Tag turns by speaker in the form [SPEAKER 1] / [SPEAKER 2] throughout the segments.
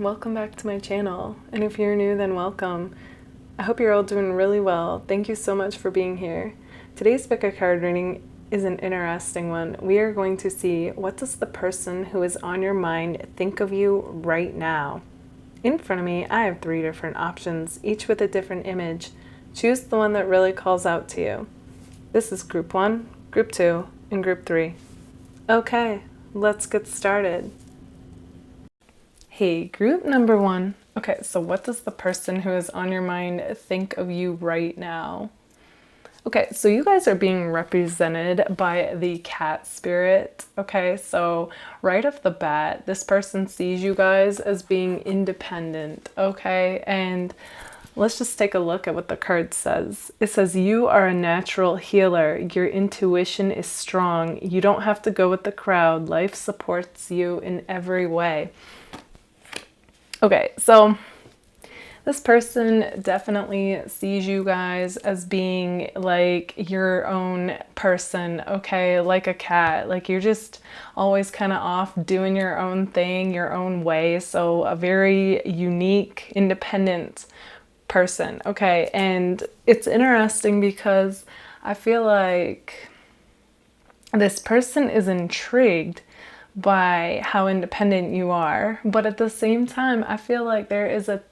[SPEAKER 1] welcome back to my channel. And if you're new, then welcome. I hope you're all doing really well. Thank you so much for being here. Today's Becky card reading is an interesting one. We are going to see, what does the person who is on your mind think of you right now? In front of me, I have 3 different options, each with a different image. Choose the one that really calls out to you. This is group 1, group 2, and group 3. Okay, let's get started. Hey, group number 1. Okay, so what does the person who is on your mind think of you right now? Okay, so you guys are being represented by the cat spirit. Okay, so right off the bat, this person sees you guys as being independent. Okay, and let's just take a look at what the card says. It says, you are a natural healer. Your intuition is strong. You don't have to go with the crowd. Life supports you in every way. Okay, so this person definitely sees you guys as being like your own person, okay? Like a cat. Like you're just always kind of off doing your own thing, your own way. So a very unique, independent person, okay? And it's interesting because I feel like this person is intrigued by how independent you are, but at the same time I feel like there is a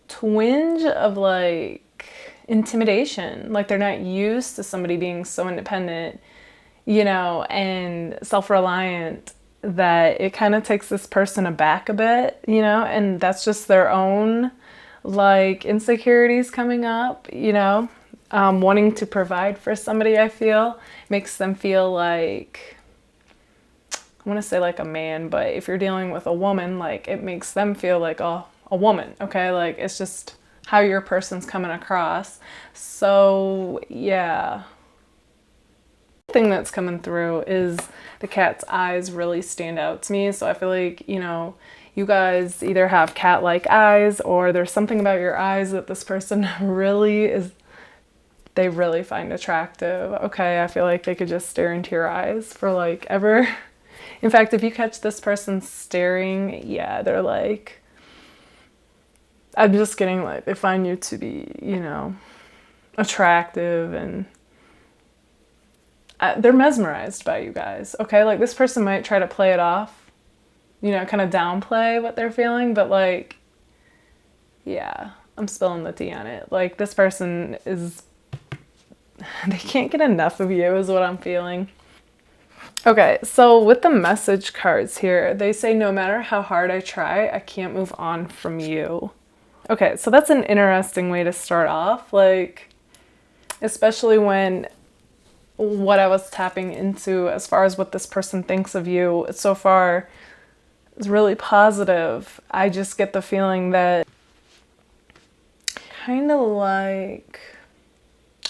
[SPEAKER 1] twinge of like intimidation, like they're not used to somebody being so independent, you know, and self-reliant, that it kind of takes this person aback a bit, you know, and that's just their own like insecurities coming up, you know, wanting to provide for somebody. I feel makes them feel like, I want to say like a man, but if you're dealing with a woman, like it makes them feel like a woman, okay? Like it's just how your person's coming across. So yeah. The thing that's coming through is the cat's eyes really stand out to me. So I feel like, you know, you guys either have cat-like eyes or there's something about your eyes that this person they really find attractive. Okay, I feel like they could just stare into your eyes for like ever. In fact, if you catch this person staring, yeah, they're like, I'm just getting like, they find you to be, you know, attractive, and they're mesmerized by you guys, okay? Like this person might try to play it off, you know, kind of downplay what they're feeling, but like, yeah, I'm spilling the tea on it. Like this person is, they can't get enough of you is what I'm feeling. Okay, so with the message cards here, they say, no matter how hard I try, I can't move on from you. Okay, so that's an interesting way to start off, like, especially when what I was tapping into as far as what this person thinks of you so far is really positive. I just get the feeling that kind of like,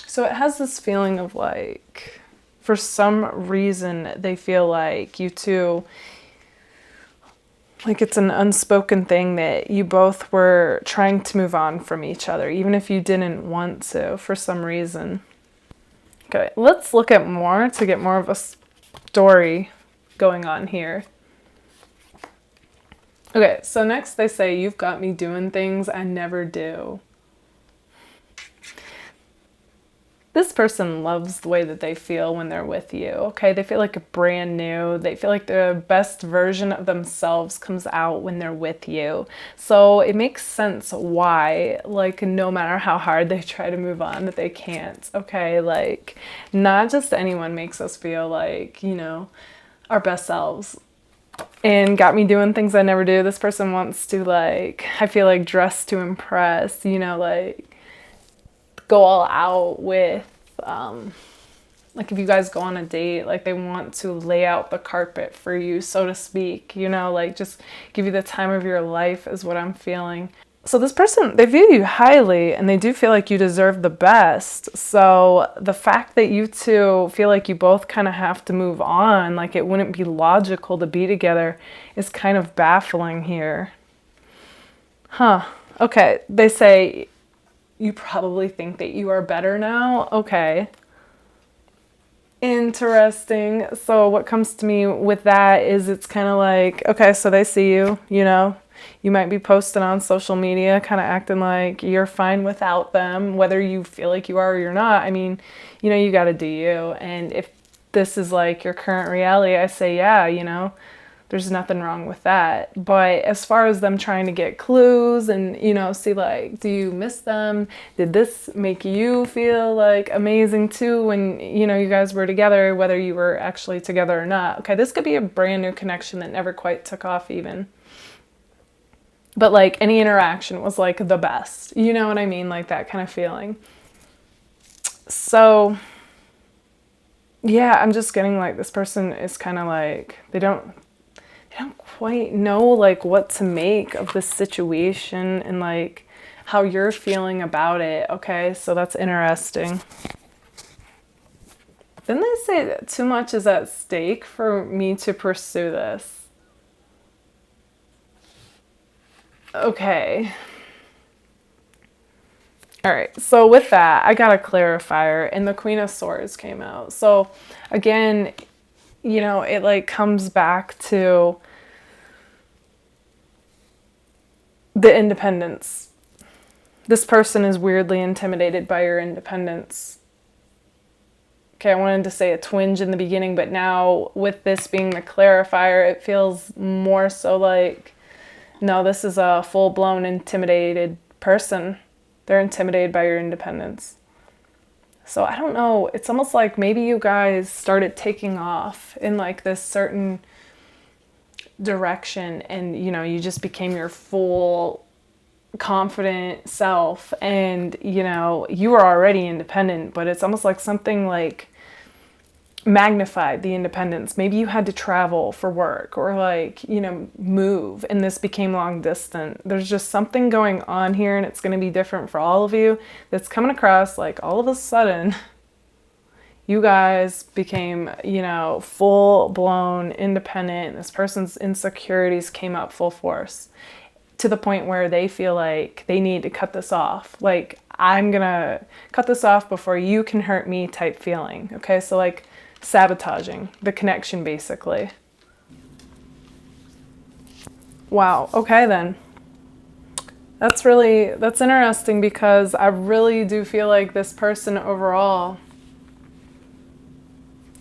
[SPEAKER 1] so it has this feeling of like, for some reason, they feel like you two, like it's an unspoken thing that you both were trying to move on from each other, even if you didn't want to, for some reason. Okay, let's look at more to get more of a story going on here. Okay, so next they say, you've got me doing things I never do. This person loves the way that they feel when they're with you, okay? They feel like brand new. They feel like the best version of themselves comes out when they're with you. So it makes sense why, like, no matter how hard they try to move on, that they can't, okay? Like, not just anyone makes us feel like, you know, our best selves. And got me doing things I never do. This person wants to, like, I feel like dress to impress, you know, like, go all out with, like if you guys go on a date, like they want to lay out the carpet for you, so to speak, you know, like just give you the time of your life is what I'm feeling. So this person, they view you highly and they do feel like you deserve the best. So the fact that you two feel like you both kind of have to move on, like it wouldn't be logical to be together, is kind of baffling here. Huh. Okay, they say, you probably think that you are better now. Okay. Interesting. So what comes to me with that is it's kind of like, okay, so they see you, you know, You might be posting on social media, kind of acting like you're fine without them, whether you feel like you are or you're not. I mean, you know, you got to do you. And if this is like your current reality, I say, yeah, you know, there's nothing wrong with that. But as far as them trying to get clues and, you know, see like, do you miss them? Did this make you feel like amazing too when, you know, you guys were together, whether you were actually together or not? Okay, this could be a brand new connection that never quite took off even. But like any interaction was like the best. You know what I mean? Like that kind of feeling. So yeah, I'm just getting like this person is kind of like, they don't quite know like what to make of this situation and like how you're feeling about it. Okay, so that's interesting. Didn't they say that too much is at stake for me to pursue this? Okay. All right, so with that, I got a clarifier and the Queen of Swords came out. So again, you know, it like comes back to the independence. This person is weirdly intimidated by your independence. Okay, I wanted to say a twinge in the beginning, but now with this being the clarifier, it feels more so like, no, this is a full-blown intimidated person. They're intimidated by your independence. So I don't know, it's almost like maybe you guys started taking off in like this certain direction and, you know, you just became your full confident self and, you know, you were already independent, but it's almost like something like magnified the independence. Maybe you had to travel for work or like, you know, move and this became long distance. There's just something going on here and it's going to be different for all of you that's coming across like all of a sudden you guys became, you know, full-blown independent. This person's insecurities came up full force to the point where they feel like they need to cut this off. Like, I'm gonna cut this off before you can hurt me type feeling. Okay, so like sabotaging the connection basically. Wow, okay then. That's interesting because I really do feel like this person overall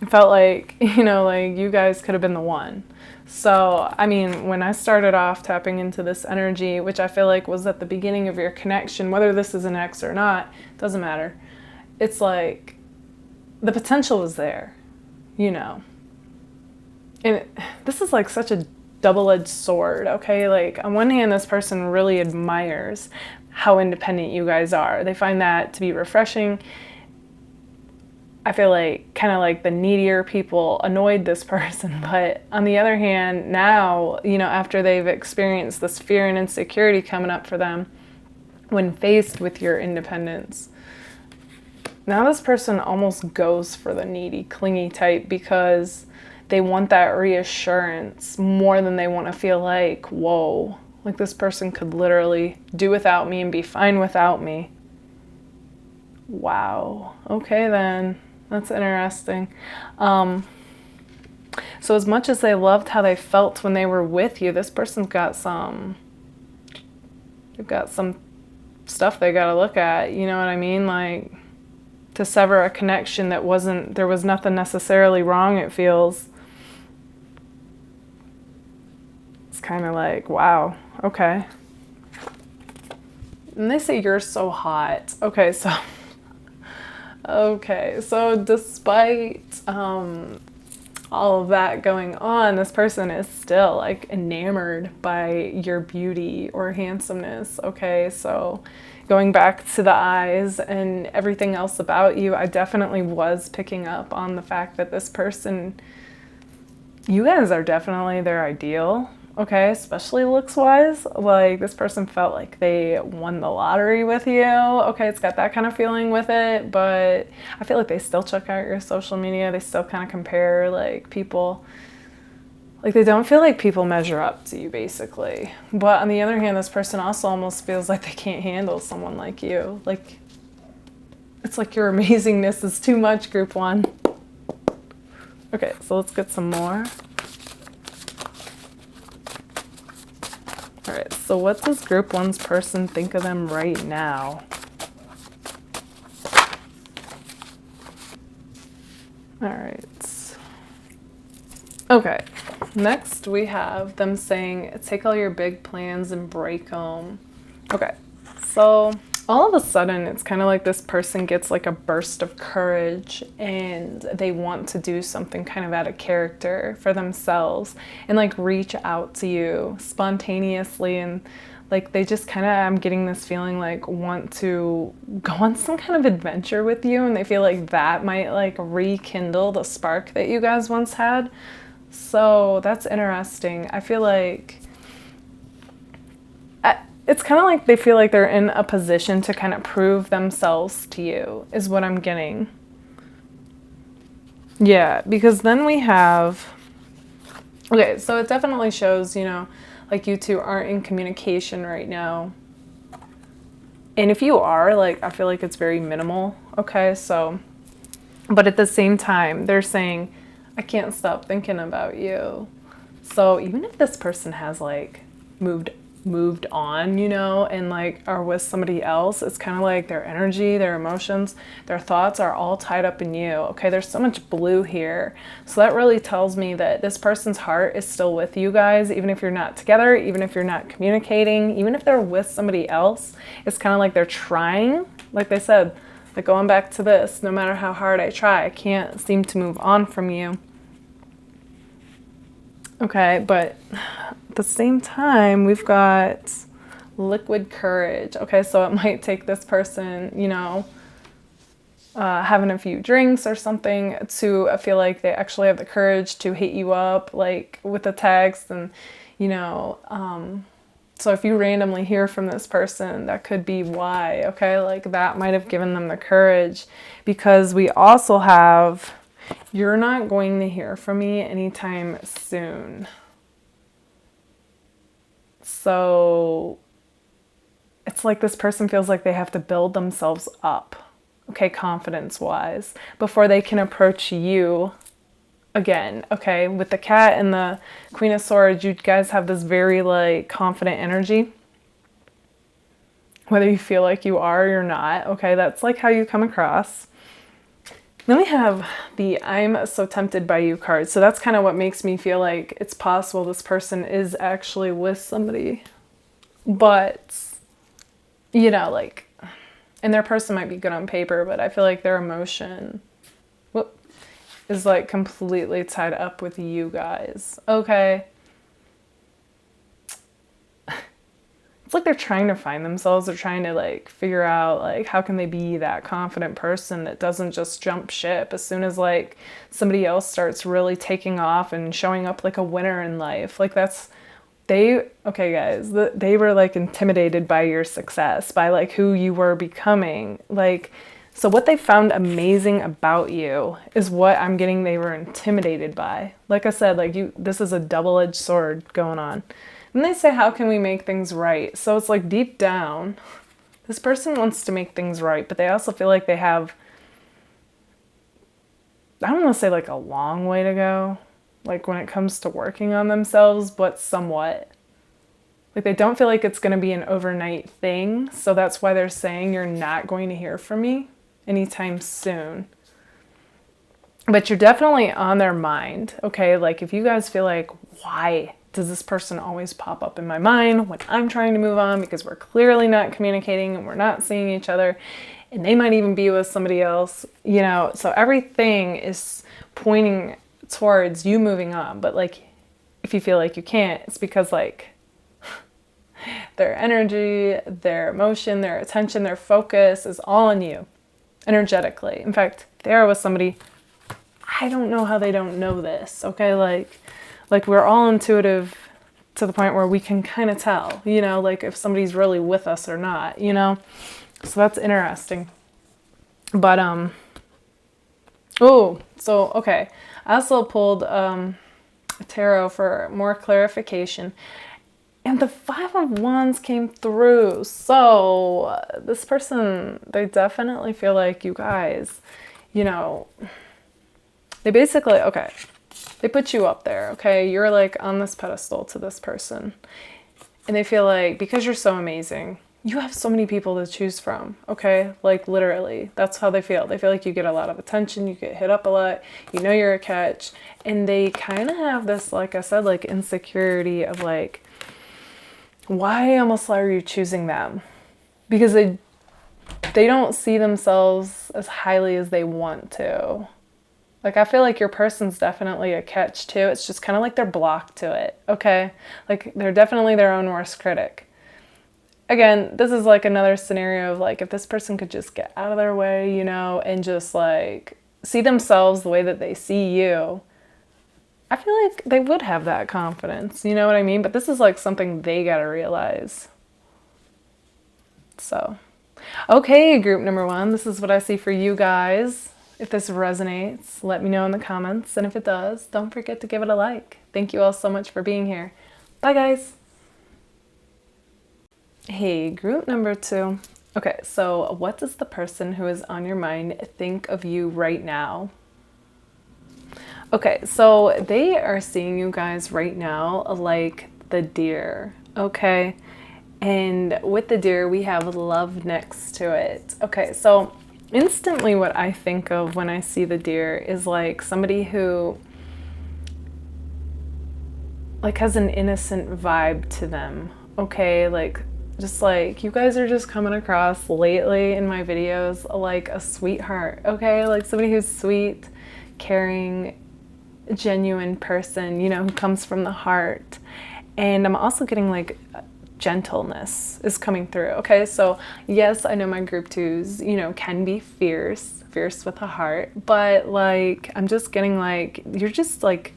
[SPEAKER 1] felt like, you know, like you guys could have been the one. So, I mean, when I started off tapping into this energy, which I feel like was at the beginning of your connection, whether this is an ex or not, doesn't matter. It's like the potential was there, you know. And this is like such a double-edged sword, okay? Like on one hand, this person really admires how independent you guys are. They find that to be refreshing. I feel like kind of like the needier people annoyed this person, but on the other hand, now, you know, after they've experienced this fear and insecurity coming up for them when faced with your independence, now this person almost goes for the needy, clingy type because they want that reassurance more than they want to feel like, whoa, like this person could literally do without me and be fine without me. Wow. Okay then. That's interesting. So as much as they loved how they felt when they were with you, this person's got they've got some stuff they got to look at, you know what I mean? Like to sever a connection that there was nothing necessarily wrong, it feels. It's kind of like, wow, okay. And they say you're so hot. Okay, so despite all of that going on, this person is still like enamored by your beauty or handsomeness. Okay, so going back to the eyes and everything else about you, I definitely was picking up on the fact that this person, you guys are definitely their ideal. Okay, especially looks-wise. Like, this person felt like they won the lottery with you. Okay, it's got that kind of feeling with it, but I feel like they still check out your social media. They still kind of compare, like, people. Like, they don't feel like people measure up to you, basically. But on the other hand, this person also almost feels like they can't handle someone like you. Like, it's like your amazingness is too much, group one. Okay, so let's get some more. All right, so what does group one's person think of them right now? All right. Okay, next we have them saying, take all your big plans and break them. Okay, so all of a sudden it's kind of like this person gets like a burst of courage and they want to do something kind of out of character for themselves and like reach out to you spontaneously, and like they just kind of, I'm getting this feeling like want to go on some kind of adventure with you, and they feel like that might like rekindle the spark that you guys once had. So that's interesting. I feel like it's kind of like they feel like they're in a position to kind of prove themselves to you, is what I'm getting. Yeah, because then we have, okay, so it definitely shows, you know, like you two aren't in communication right now. And if you are, like, I feel like it's very minimal, okay? So, but at the same time, they're saying, I can't stop thinking about you. So even if this person has like moved on, you know, and like are with somebody else, it's kind of like their energy, their emotions, their thoughts are all tied up in you. Okay, there's so much blue here. So that really tells me that this person's heart is still with you guys, even if you're not together, even if you're not communicating, even if they're with somebody else. It's kind of like they're trying, like they said, like going back to this, no matter how hard I try, I can't seem to move on from you. Okay, but at the same time, we've got liquid courage. Okay, so it might take this person, you know, having a few drinks or something to feel like they actually have the courage to hit you up, like with a text, and, you know, so if you randomly hear from this person, that could be why, okay? Like that might have given them the courage, because we also have, you're not going to hear from me anytime soon. So it's like this person feels like they have to build themselves up, okay, confidence-wise, before they can approach you again, okay? With the cat and the Queen of Swords, you guys have this very like confident energy, whether you feel like you are or you're not, okay? That's like how you come across. Then we have the I'm so tempted by you card. So that's kind of what makes me feel like it's possible this person is actually with somebody, but you know, like, and their person might be good on paper, but I feel like their emotion is like completely tied up with you guys. Okay. It's like they're trying to find themselves. They're trying to like figure out like how can they be that confident person that doesn't just jump ship as soon as like somebody else starts really taking off and showing up like a winner in life. Like that's, okay guys, they were like intimidated by your success, by like who you were becoming. Like, so what they found amazing about you is what I'm getting they were intimidated by. Like I said, like this is a double-edged sword going on. And they say, how can we make things right? So it's like deep down, this person wants to make things right, but they also feel like they have, I don't want to say like a long way to go, like when it comes to working on themselves, but somewhat. Like they don't feel like it's going to be an overnight thing. So that's why they're saying you're not going to hear from me anytime soon. But you're definitely on their mind, okay? Like if you guys feel like, why does this person always pop up in my mind when I'm trying to move on, because we're clearly not communicating and we're not seeing each other, and they might even be with somebody else, you know? So everything is pointing towards you moving on. But like, if you feel like you can't, it's because like their energy, their emotion, their attention, their focus is all on you energetically. In fact, they are with somebody, I don't know how they don't know this, okay? Like we're all intuitive to the point where we can kind of tell, you know, like if somebody's really with us or not, you know? So that's interesting. But, okay. I also pulled tarot for more clarification. And the Five of Wands came through. So this person, they definitely feel like you guys, you know, they basically, okay, they put you up there, okay? You're like on this pedestal to this person. And they feel like because you're so amazing, you have so many people to choose from, okay? Like literally, that's how they feel. They feel like you get a lot of attention, you get hit up a lot, you know you're a catch. And they kind of have this, like I said, like insecurity of like, why almost are you choosing them? Because they don't see themselves as highly as they want to. Like, I feel like your person's definitely a catch too. It's just kind of like they're blocked to it, okay? Like, they're definitely their own worst critic. Again, this is like another scenario of like, if this person could just get out of their way, you know, and just like see themselves the way that they see you, I feel like they would have that confidence, you know what I mean? But this is like something they gotta realize. So, okay, group number 1, this is what I see for you guys. If this resonates, let me know in the comments. And if it does, don't forget to give it a like. Thank you all so much for being here. Bye, guys. Hey, group number 2. Okay, so what does the person who is on your mind think of you right now? Okay, so they are seeing you guys right now like the deer, okay? And with the deer, we have love next to it. Okay, so instantly what I think of when I see the deer is like somebody who like has an innocent vibe to them, okay? Like, just like, you guys are just coming across lately in my videos like a sweetheart, okay? Like somebody who's sweet, caring, genuine person, you know, who comes from the heart. And I'm also getting like gentleness is coming through, okay? So yes, I know my group 2s, you know, can be fierce with a heart, but like, I'm just getting like, you're just like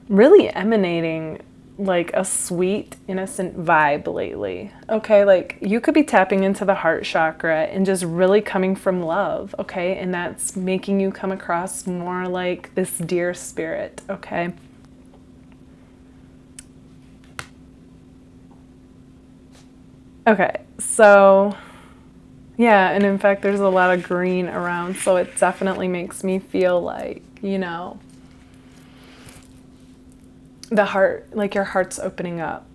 [SPEAKER 1] really emanating like a sweet, innocent vibe lately, okay? Like, you could be tapping into the heart chakra and just really coming from love, okay? And that's making you come across more like this deer spirit, okay? Okay, so yeah, and in fact, there's a lot of green around, so it definitely makes me feel like, you know, the heart, like your heart's opening up,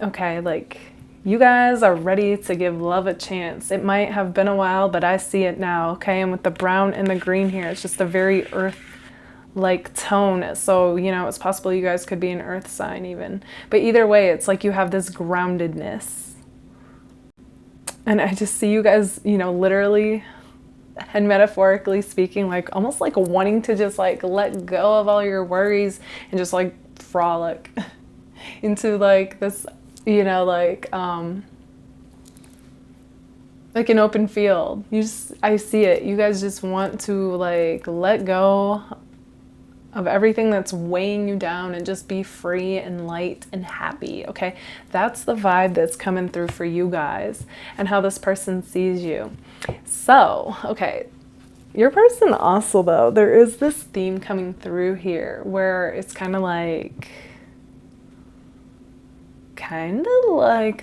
[SPEAKER 1] okay? Like, you guys are ready to give love a chance. It might have been a while, but I see it now, okay? And with the brown and the green here, it's just a very earth-like tone. So, you know, it's possible you guys could be an earth sign even. But either way, it's like you have this groundedness. And I just see you guys, you know, literally and metaphorically speaking, like almost like wanting to just like let go of all your worries and just like frolic into like this, you know, like an open field. I see it. You guys just want to like let go of everything that's weighing you down and just be free and light and happy, okay? That's the vibe that's coming through for you guys and how this person sees you. So, okay, your person also, though, there is this theme coming through here where it's kind of like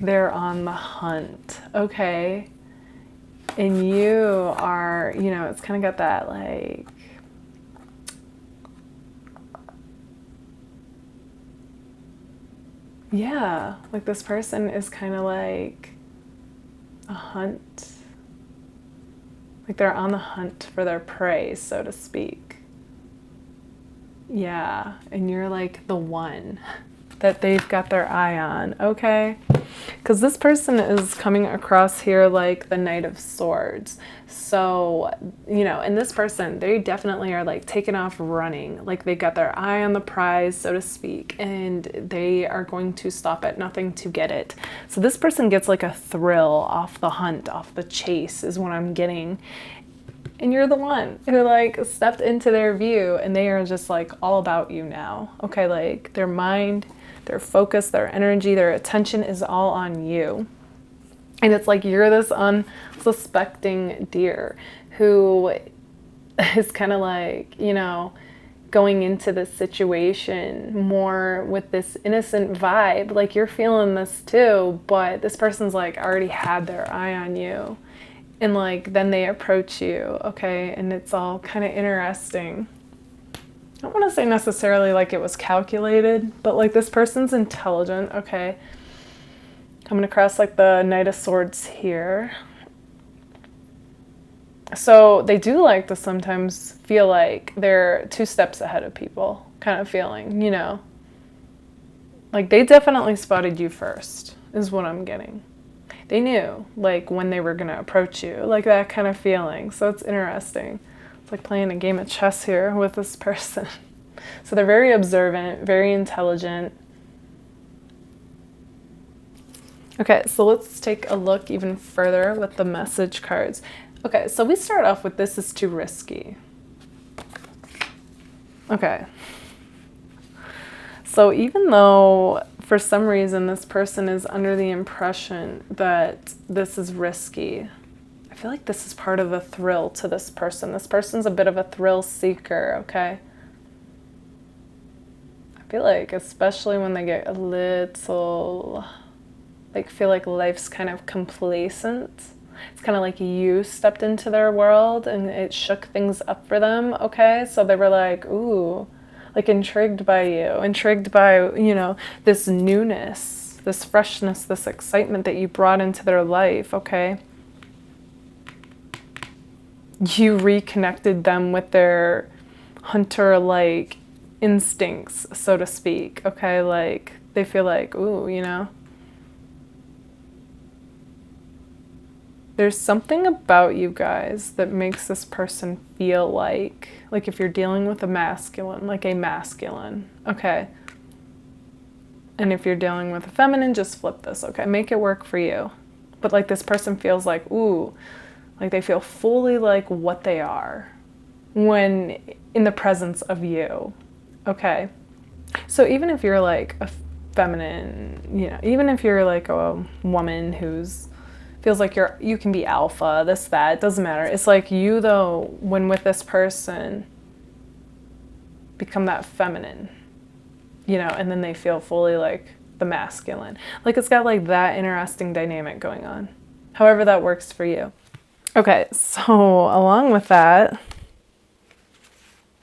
[SPEAKER 1] they're on the hunt, okay? And you are, you know, it's kind of got that like, yeah, like this person is kind of like a hunt. Like they're on the hunt for their prey, so to speak. Yeah, and you're like the one that they've got their eye on, okay? Because this person is coming across here like the Knight of Swords. So, you know, and this person, they definitely are like taking off running. Like they got their eye on the prize, so to speak, and they are going to stop at nothing to get it. So this person gets like a thrill off the hunt, off the chase is what I'm getting. And you're the one who like stepped into their view and they are just like all about you now. Okay, like their mind, their focus, their energy, their attention is all on you. And it's like you're this unsuspecting deer who is kind of like, you know, going into this situation more with this innocent vibe. Like you're feeling this too, but this person's like already had their eye on you. And like then they approach you, okay? And it's all kind of interesting. I don't want to say necessarily like it was calculated, but like this person's intelligent, okay? Coming across like the Knight of Swords here. So they do like to sometimes feel like they're 2 steps ahead of people, kind of feeling, you know. Like they definitely spotted you first, is what I'm getting. They knew, like, when they were going to approach you, like that kind of feeling. So it's interesting. It's like playing a game of chess here with this person. So they're very observant, very intelligent. Okay, so let's take a look even further with the message cards. Okay, so we start off with this is too risky. Okay. So even though for some reason this person is under the impression that this is risky, I feel like this is part of the thrill to this person. This person's a bit of a thrill seeker, okay? I feel like especially when they get a little, like, feel like life's kind of complacent. It's kind of like you stepped into their world and it shook things up for them, okay? So they were like, ooh, like intrigued by you, intrigued by, you know, this newness, this freshness, this excitement that you brought into their life, okay? You reconnected them with their hunter-like instincts, so to speak, okay? Like, they feel like, ooh, you know? There's something about you guys that makes this person feel like if you're dealing with a masculine, like a masculine, okay? And if you're dealing with a feminine, just flip this, okay? Make it work for you. But like this person feels like, ooh, like they feel fully like what they are when in the presence of you, okay? So even if you're like a feminine, you know, even if you're like a woman who's feels like you can be alpha, this, that, it doesn't matter. It's like you, though, when with this person, become that feminine, you know, and then they feel fully like the masculine. Like it's got like that interesting dynamic going on. However that works for you. Okay, so along with that,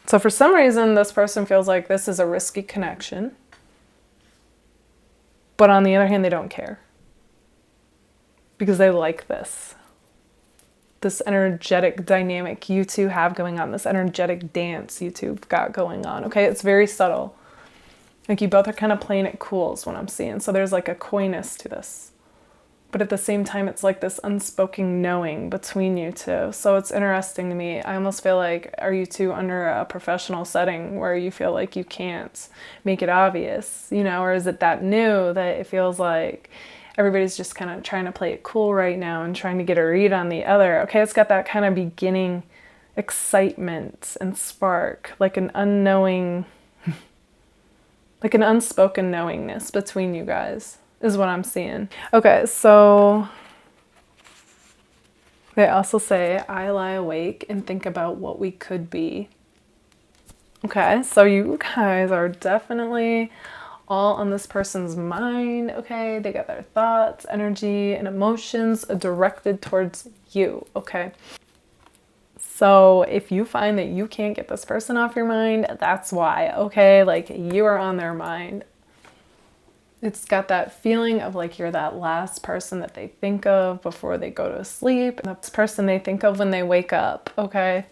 [SPEAKER 1] so for some reason, this person feels like this is a risky connection. But on the other hand, they don't care. Because they like this energetic dynamic you two have going on, this energetic dance you two got going on, okay? It's very subtle. Like you both are kind of playing it cool is what I'm seeing. So there's like a coyness to this. But at the same time, it's like this unspoken knowing between you two. So it's interesting to me. I almost feel like, are you two under a professional setting where you feel like you can't make it obvious, you know? Or is it that new that it feels like everybody's just kind of trying to play it cool right now and trying to get a read on the other. Okay, it's got that kind of beginning excitement and spark, like an unknowing, like an unspoken knowingness between you guys is what I'm seeing. Okay, so they also say, I lie awake and think about what we could be. Okay, so you guys are definitely all on this person's mind, okay? They got their thoughts, energy, and emotions directed towards you, okay? So if you find that you can't get this person off your mind, that's why, okay? Like you are on their mind. It's got that feeling of like you're that last person that they think of before they go to sleep. And the person they think of when they wake up, okay?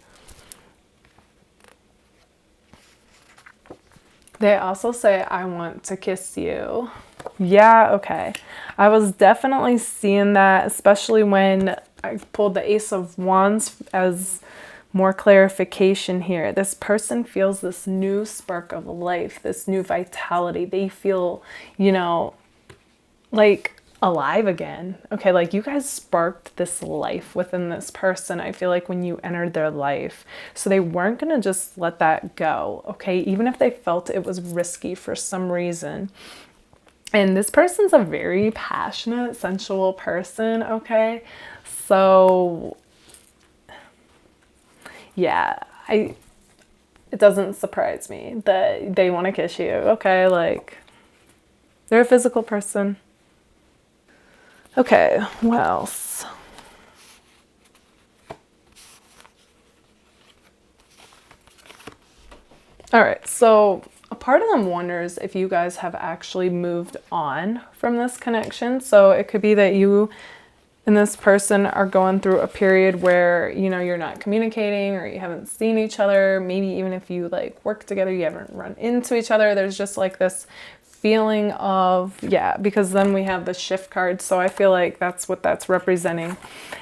[SPEAKER 1] They also say, I want to kiss you. Yeah, okay. I was definitely seeing that, especially when I pulled the Ace of Wands as more clarification here. This person feels this new spark of life, this new vitality. They feel, you know, like alive again. Okay, like you guys sparked this life within this person, I feel like, when you entered their life. So they weren't going to just let that go, okay? Even if they felt it was risky for some reason. And this person's a very passionate, sensual person, okay? So yeah, it doesn't surprise me that they want to kiss you, okay? Like they're a physical person. Okay, what else? All right, so a part of them wonders if you guys have actually moved on from this connection. So it could be that you and this person are going through a period where, you know, you're not communicating or you haven't seen each other. Maybe even if you like work together, you haven't run into each other. There's just like this feeling of, yeah, because then we have the shift card. So I feel like that's what that's representing,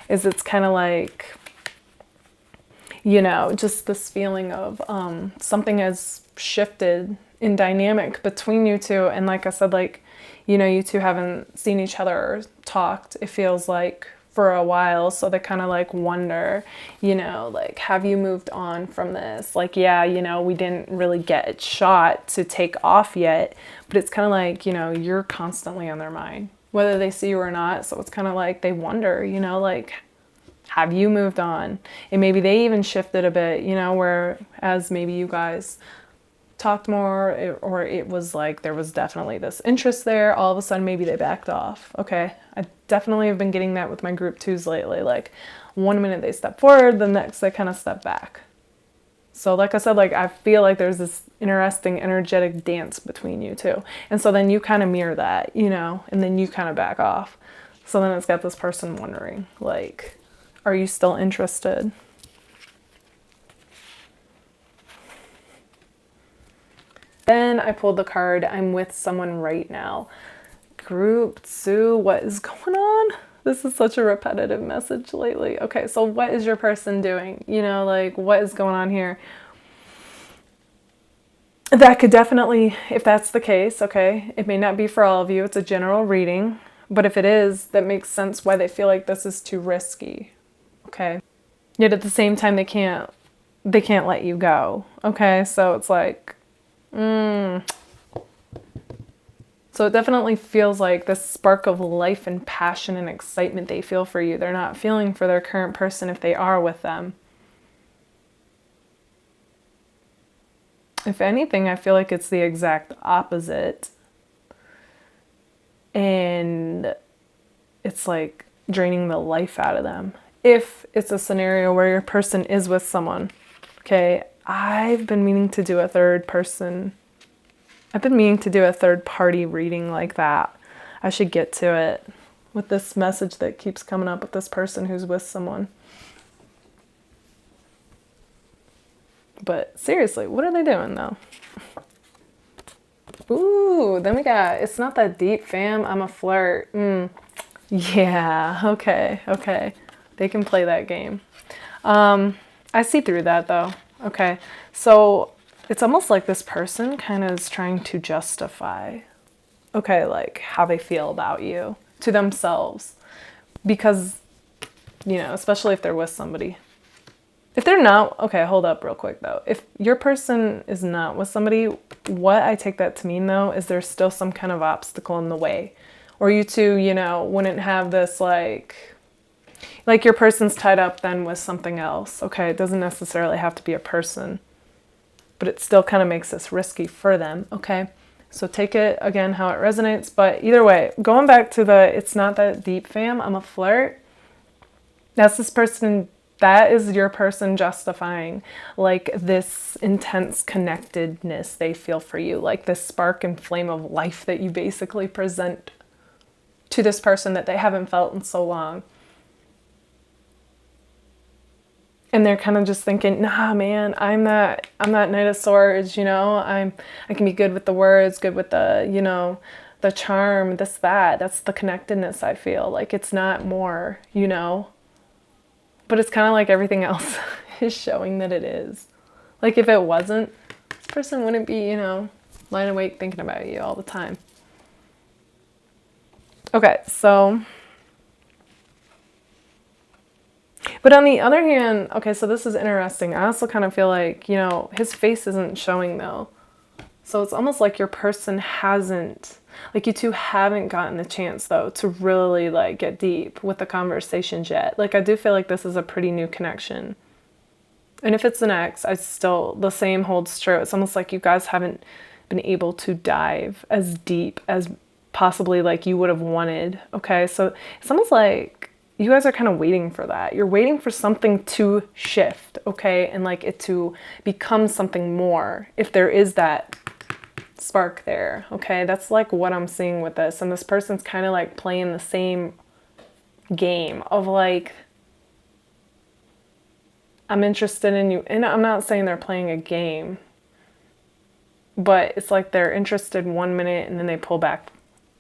[SPEAKER 1] is it's kind of like, you know, just this feeling of something has shifted in dynamic between you two. And like I said, like, you know, you two haven't seen each other or talked, it feels like, for a while. So they kind of like wonder, you know, like, have you moved on from this? Like, yeah, you know, we didn't really get it shot to take off yet, but it's kind of like, you know, you're constantly on their mind, whether they see you or not. So it's kind of like they wonder, you know, like, have you moved on? And maybe they even shifted a bit, you know, whereas maybe you guys talked more, or it was like there was definitely this interest there. All of a sudden, maybe they backed off. Okay. I definitely have been getting that with my group twos lately. Like, one minute they step forward, the next they kind of step back. So like I said, like, I feel like there's this interesting energetic dance between you two. And so then you kind of mirror that, you know, and then you kind of back off. So then it's got this person wondering, like, are you still interested? Then I pulled the card, I'm with someone right now. Group two, what is going on? This is such a repetitive message lately. Okay, so what is your person doing? You know, like, what is going on here? That could definitely, if that's the case, okay, it may not be for all of you. It's a general reading. But if it is, that makes sense why they feel like this is too risky. Okay. Yet at the same time, they can't let you go. Okay, so it's like, so it definitely feels like this spark of life and passion and excitement they feel for you, they're not feeling for their current person if they are with them. If anything, I feel like it's the exact opposite. And it's like draining the life out of them. If it's a scenario where your person is with someone, okay, I've been meaning to do a third party reading like that. I should get to it with this message that keeps coming up with this person who's with someone. But seriously, what are they doing though? Ooh, then we got, it's not that deep, fam. I'm a flirt. Yeah, okay. They can play that game. I see through that though. Okay, so it's almost like this person kind of is trying to justify, okay, like how they feel about you to themselves. Because, you know, especially if they're with somebody. If they're not, okay, hold up real quick though. If your person is not with somebody, what I take that to mean though is there's still some kind of obstacle in the way. Or you two, you know, wouldn't have this like your person's tied up then with something else. Okay, it doesn't necessarily have to be a person, but it still kind of makes this risky for them. Okay, so take it again how it resonates. But either way, going back to the it's not that deep, fam, I'm a flirt. That's this person. That is your person justifying like this intense connectedness they feel for you, like this spark and flame of life that you basically present to this person that they haven't felt in so long. And they're kind of just thinking, nah, man, I'm that Knight of Swords, you know, I can be good with the words, good with the, you know, the charm, that's the connectedness I feel. Like it's not more, you know. But it's kind of like everything else is showing that it is. Like if it wasn't, this person wouldn't be, you know, lying awake thinking about you all the time. Okay, so. But on the other hand, okay, so this is interesting. I also kind of feel like, you know, his face isn't showing though. So it's almost like your person hasn't, like you two haven't gotten the chance though to really like get deep with the conversations yet. Like I do feel like this is a pretty new connection. And if it's an ex, the same holds true. It's almost like you guys haven't been able to dive as deep as possibly like you would have wanted. Okay, so it's almost like you guys are kind of waiting for that. You're waiting for something to shift, okay? And like it to become something more. If there is that spark there. Okay, that's like what I'm seeing with this. And this person's kind of like playing the same game of like, I'm interested in you. And I'm not saying they're playing a game, but it's like they're interested 1 minute and then they pull back.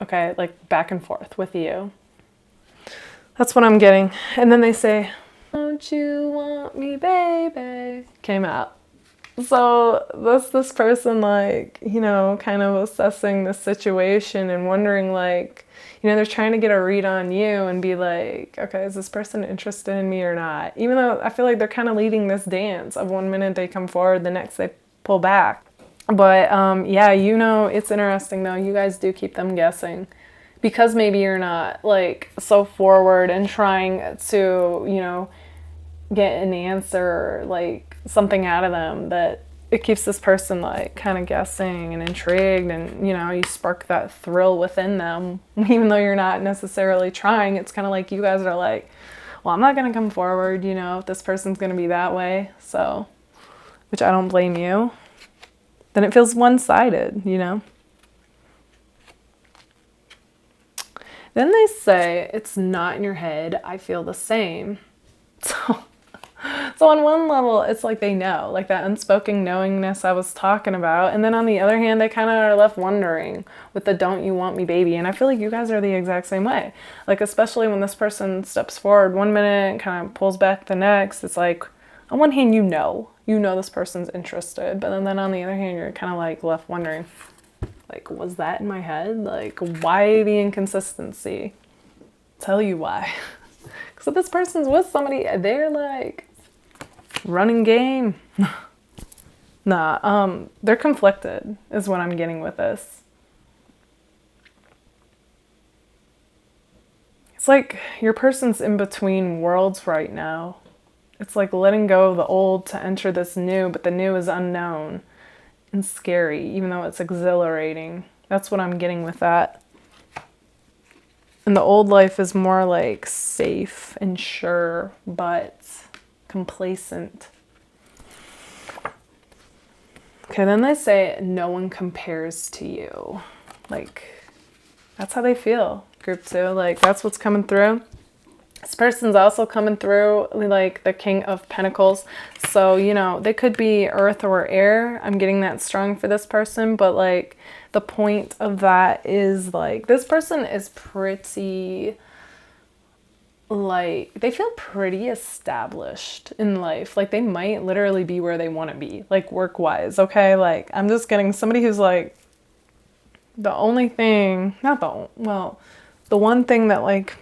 [SPEAKER 1] Okay, like back and forth with you. That's what I'm getting. And then they say, "Don't you want me, baby?" Came out. So that's this person, like, you know, kind of assessing the situation and wondering, like, you know, they're trying to get a read on you and be like, okay, is this person interested in me or not? Even though I feel like they're kind of leading this dance of 1 minute they come forward, the next they pull back. But yeah, you know, it's interesting though. You guys do keep them guessing because maybe you're not like so forward and trying to, you know, get an answer, like something out of them, that it keeps this person like kind of guessing and intrigued, and you know, you spark that thrill within them even though you're not necessarily trying. It's kind of like you guys are like, well, I'm not going to come forward, you know, if this person's going to be that way. So, which I don't blame you. Then it feels one-sided, you know. Then they say, it's not in your head, I feel the same. So on one level, it's like they know, like that unspoken knowingness I was talking about. And then on the other hand, they kind of are left wondering with the "don't you want me, baby?" And I feel like you guys are the exact same way. Like, especially when this person steps forward 1 minute, kind of pulls back the next. It's like, on one hand, you know this person's interested. But then on the other hand, you're kind of like left wondering, like, was that in my head? Like, why the inconsistency? Tell you why. Because if this person's with somebody, they're like running game. Nah, they're conflicted is what I'm getting with this. It's like your person's in between worlds right now. It's like letting go of the old to enter this new, but the new is unknown and scary, even though it's exhilarating. That's what I'm getting with that. And the old life is more like safe and sure, but complacent. Okay, then they say no one compares to you. Like, that's how they feel, group 2. Like, that's what's coming through. This person's also coming through like the King of Pentacles. So, you know, they could be earth or air. I'm getting that strong for this person. But like the point of that is like this person is pretty, like, they feel pretty established in life. Like they might literally be where they want to be, like work-wise. Okay, like I'm just getting somebody who's like the only thing, the one thing that like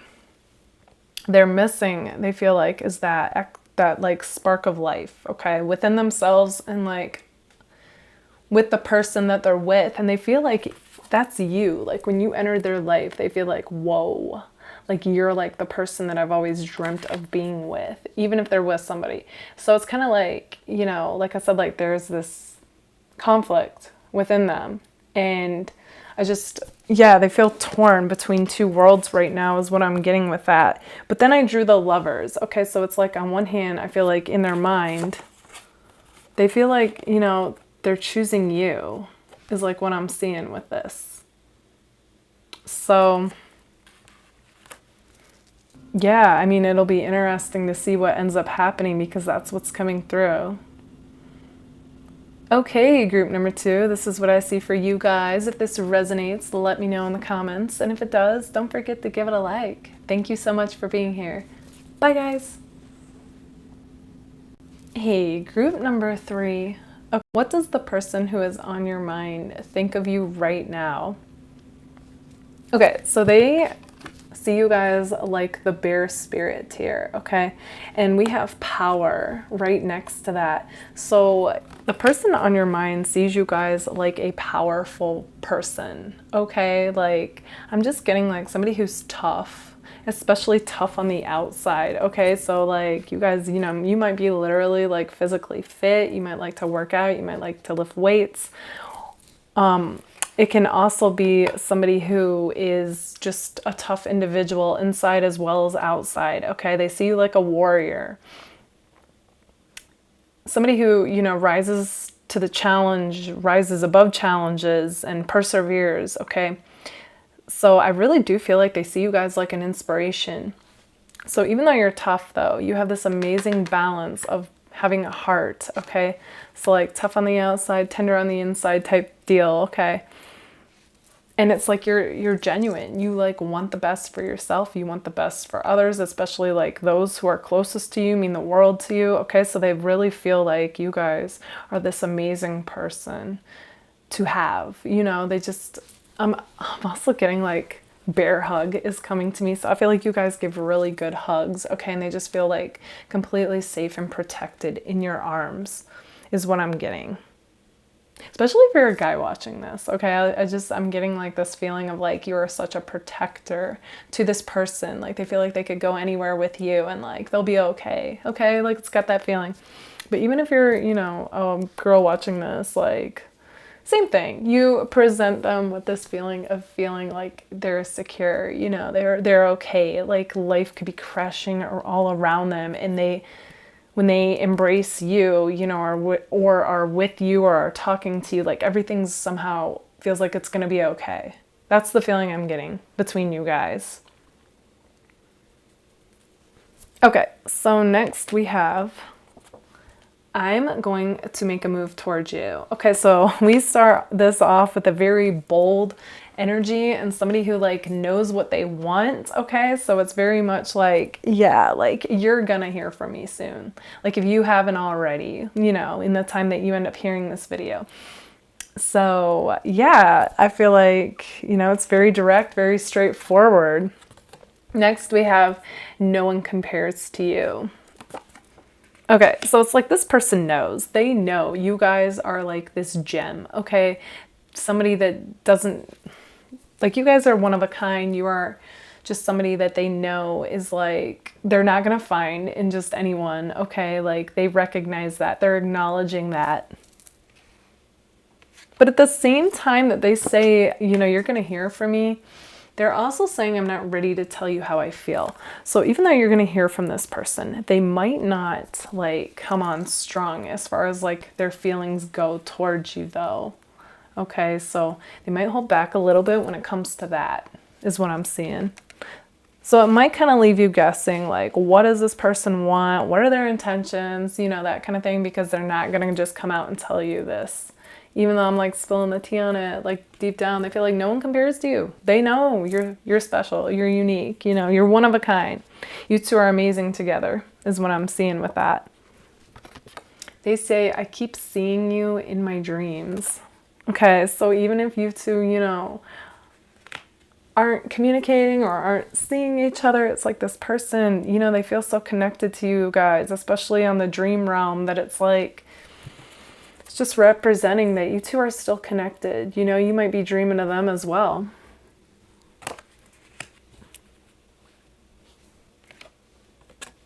[SPEAKER 1] they're missing, they feel like, is that like spark of life, okay, within themselves and like with the person that they're with. And they feel like that's you. Like when you enter their life, they feel like, whoa, like you're like the person that I've always dreamt of being with, even if they're with somebody. So it's kind of like, you know, like I said, like there's this conflict within them. And yeah, they feel torn between two worlds right now is what I'm getting with that. But then I drew the Lovers. Okay, so it's like on one hand, I feel like in their mind, they feel like, you know, they're choosing you is like what I'm seeing with this. So, yeah, I mean, it'll be interesting to see what ends up happening because that's what's coming through. Okay, group number 2, this is what I see for you guys. If this resonates, let me know in the comments. And if it does, don't forget to give it a like. Thank you so much for being here. Bye, guys. Hey, group number 3. Okay, what does the person who is on your mind think of you right now? Okay, so they see you guys like the bear spirit here, okay? And we have power right next to that. So the person on your mind sees you guys like a powerful person, okay? Like, I'm just getting like somebody who's tough, especially tough on the outside, okay? So like you guys, you know, you might be literally like physically fit. You might like to work out. You might like to lift weights. It can also be somebody who is just a tough individual inside as well as outside, okay? They see you like a warrior. Somebody who, you know, rises to the challenge, rises above challenges, and perseveres, okay? So I really do feel like they see you guys like an inspiration. So even though you're tough, though, you have this amazing balance of having a heart, okay? So like tough on the outside, tender on the inside type deal, okay? And it's like you're genuine. You like want the best for yourself. You want the best for others, especially like those who are closest to you, mean the world to you. Okay, so they really feel like you guys are this amazing person to have. You know, they just, I'm also getting like bear hug is coming to me. So I feel like you guys give really good hugs. Okay, and they just feel like completely safe and protected in your arms is what I'm getting. Especially if you're a guy watching this, okay? I'm getting like this feeling of like you are such a protector to this person. Like they feel like they could go anywhere with you and like they'll be okay. Okay, like it's got that feeling. But even if you're, you know, a girl watching this, like same thing. You present them with this feeling of feeling like they're secure, you know, they're okay. Like life could be crashing all around them, and when they embrace you, you know, or are with you or are talking to you, like everything's somehow feels like it's going to be okay. That's the feeling I'm getting between you guys. Okay, so next we have, I'm going to make a move towards you. Okay, so we start this off with a very bold energy and somebody who like knows what they want. Okay, so it's very much like, yeah, like you're gonna hear from me soon. Like if you haven't already, you know, in the time that you end up hearing this video. So yeah, I feel like, you know, it's very direct, very straightforward. Next we have, no one compares to you. Okay, so it's like this person knows. They know you guys are like this gem, okay? Somebody that doesn't, like you guys are one of a kind. You are just somebody that they know is like, they're not gonna find in just anyone, okay? Like they recognize that, they're acknowledging that. But at the same time that they say, you know, you're gonna hear from me, they're also saying, I'm not ready to tell you how I feel. So even though you're going to hear from this person, they might not like come on strong as far as like their feelings go towards you though. Okay, so they might hold back a little bit when it comes to that, is what I'm seeing. So it might kind of leave you guessing, like, what does this person want? What are their intentions? You know, that kind of thing, because they're not going to just come out and tell you this. Even though I'm like spilling the tea on it, like deep down, they feel like no one compares to you. They know you're special, you're unique, you know, you're one of a kind. You two are amazing together, is what I'm seeing with that. They say, I keep seeing you in my dreams. Okay, so even if you two, you know, aren't communicating or aren't seeing each other, it's like this person, you know, they feel so connected to you guys, especially on the dream realm, that it's like, it's just representing that you two are still connected. You know, you might be dreaming of them as well.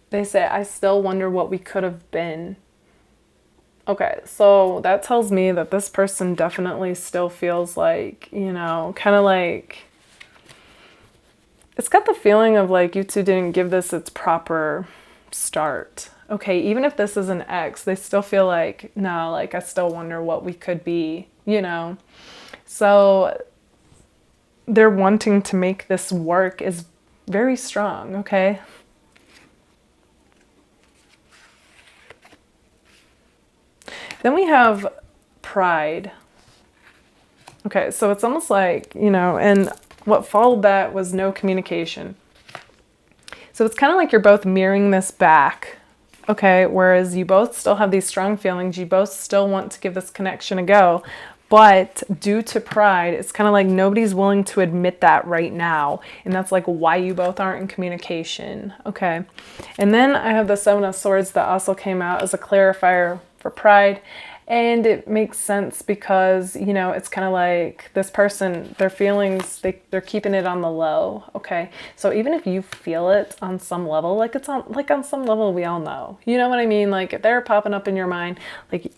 [SPEAKER 1] They say, I still wonder what we could have been. Okay, so that tells me that this person definitely still feels like, you know, kind of like, it's got the feeling of like you two didn't give this its proper start. Okay, even if this is an ex, they still feel like, no, like I still wonder what we could be, you know? So they're wanting to make this work is very strong, okay? Then we have pride. Okay, so it's almost like, you know, and what followed that was no communication. So it's kind of like you're both mirroring this back. Okay, whereas you both still have these strong feelings, you both still want to give this connection a go, but due to pride, it's kind of like nobody's willing to admit that right now, and that's like why you both aren't in communication, okay? And then I have the Seven of Swords that also came out as a clarifier for pride, and it makes sense because, you know, it's kind of like this person, their feelings, they're keeping it on the low, okay? So even if you feel it on some level, like it's on some level we all know. You know what I mean? Like if they're popping up in your mind, like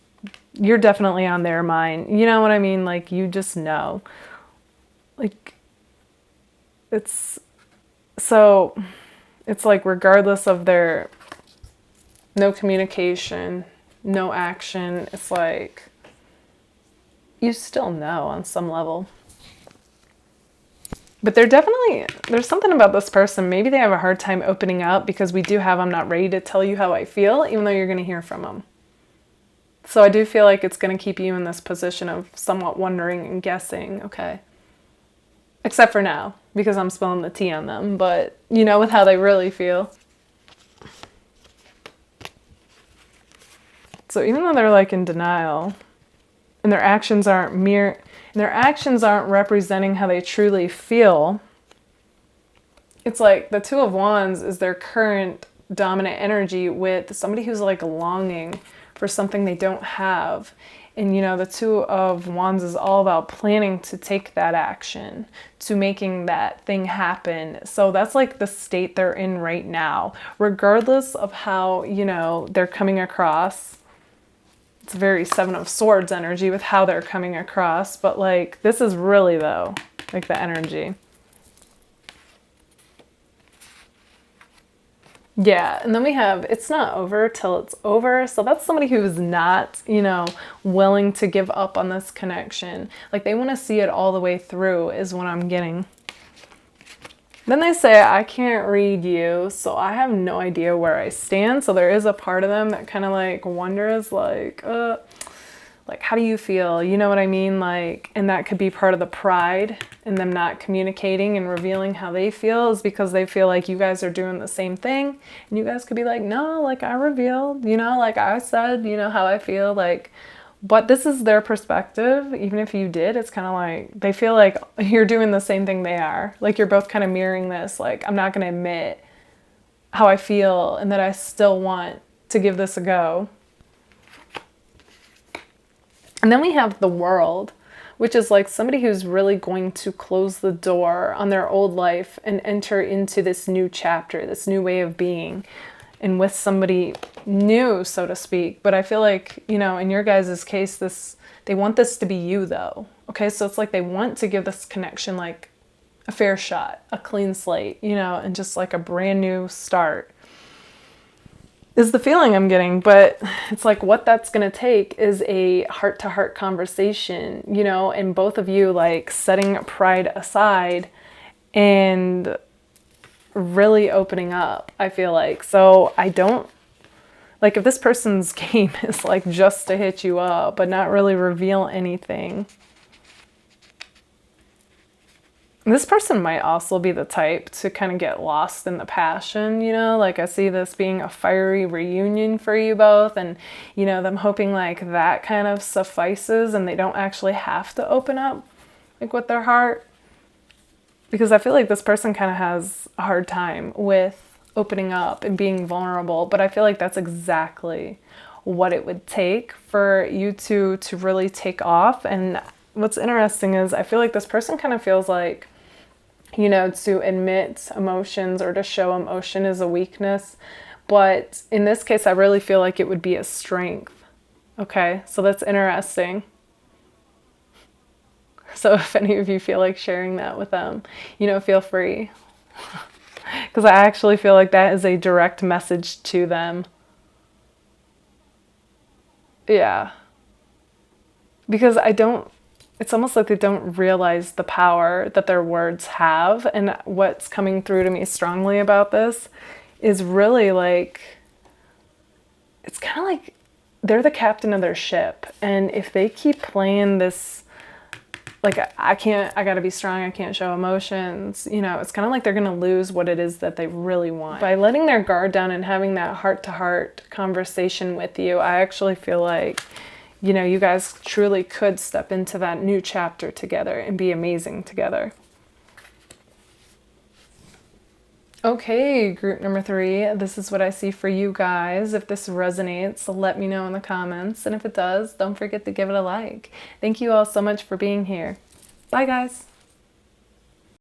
[SPEAKER 1] you're definitely on their mind. You know what I mean? Like you just know. Like it's like regardless of their no communication, no action, it's like you still know on some level. But there's something about this person. Maybe they have a hard time opening up because we do have, I'm not ready to tell you how I feel, even though you're going to hear from them. So I do feel like it's going to keep you in this position of somewhat wondering and guessing, okay. Except for now, because I'm spilling the tea on them, but you know, with how they really feel. So even though they're like in denial, and their actions aren't representing how they truly feel, it's like the Two of Wands is their current dominant energy with somebody who's like longing for something they don't have. And you know, the Two of Wands is all about planning to take that action, to making that thing happen. So that's like the state they're in right now, regardless of how, you know, they're coming across. It's very Seven of Swords energy with how they're coming across. But like, this is really though, like the energy. Yeah, and then we have, it's not over till it's over. So that's somebody who's not, you know, willing to give up on this connection. Like they want to see it all the way through is what I'm getting. Then they say, I can't read you, so I have no idea where I stand. So there is a part of them that kind of like wonders, like how do you feel? You know what I mean? Like, and that could be part of the pride in them not communicating and revealing how they feel, is because they feel like you guys are doing the same thing. And you guys could be like, no, like I revealed, you know, like I said, you know, how I feel, like, but this is their perspective. Even if you did, it's kind of like, they feel like you're doing the same thing they are. Like you're both kind of mirroring this. Like, I'm not going to admit how I feel and that I still want to give this a go. And then we have the World, which is like somebody who's really going to close the door on their old life and enter into this new chapter, this new way of being, and with somebody new, so to speak. But I feel like, you know, in your guys' case, they want this to be you though. Okay, so it's like they want to give this connection like a fair shot, a clean slate, you know, and just like a brand new start is the feeling I'm getting. But it's like what that's going to take is a heart-to-heart conversation, you know, and both of you like setting pride aside and really opening up, I feel like. So I don't, like if this person's game is like just to hit you up but not really reveal anything, this person might also be the type to kind of get lost in the passion, you know, like I see this being a fiery reunion for you both, and you know, them hoping like that kind of suffices and they don't actually have to open up like with their heart. Because I feel like this person kind of has a hard time with opening up and being vulnerable. But I feel like that's exactly what it would take for you two to really take off. And what's interesting is I feel like this person kind of feels like, you know, to admit emotions or to show emotion is a weakness. But in this case, I really feel like it would be a strength. Okay, so that's interesting. So if any of you feel like sharing that with them, you know, feel free. Because I actually feel like that is a direct message to them. Yeah. Because it's almost like they don't realize the power that their words have. And what's coming through to me strongly about this is really like, it's kind of like they're the captain of their ship. And if they keep playing this, like, I gotta be strong, I can't show emotions, you know, it's kind of like they're gonna lose what it is that they really want. By letting their guard down and having that heart-to-heart conversation with you, I actually feel like, you know, you guys truly could step into that new chapter together and be amazing together. Okay, group number 3, this is what I see for you guys. If this resonates, let me know in the comments. And if it does, don't forget to give it a like. Thank you all so much for being here. Bye, guys.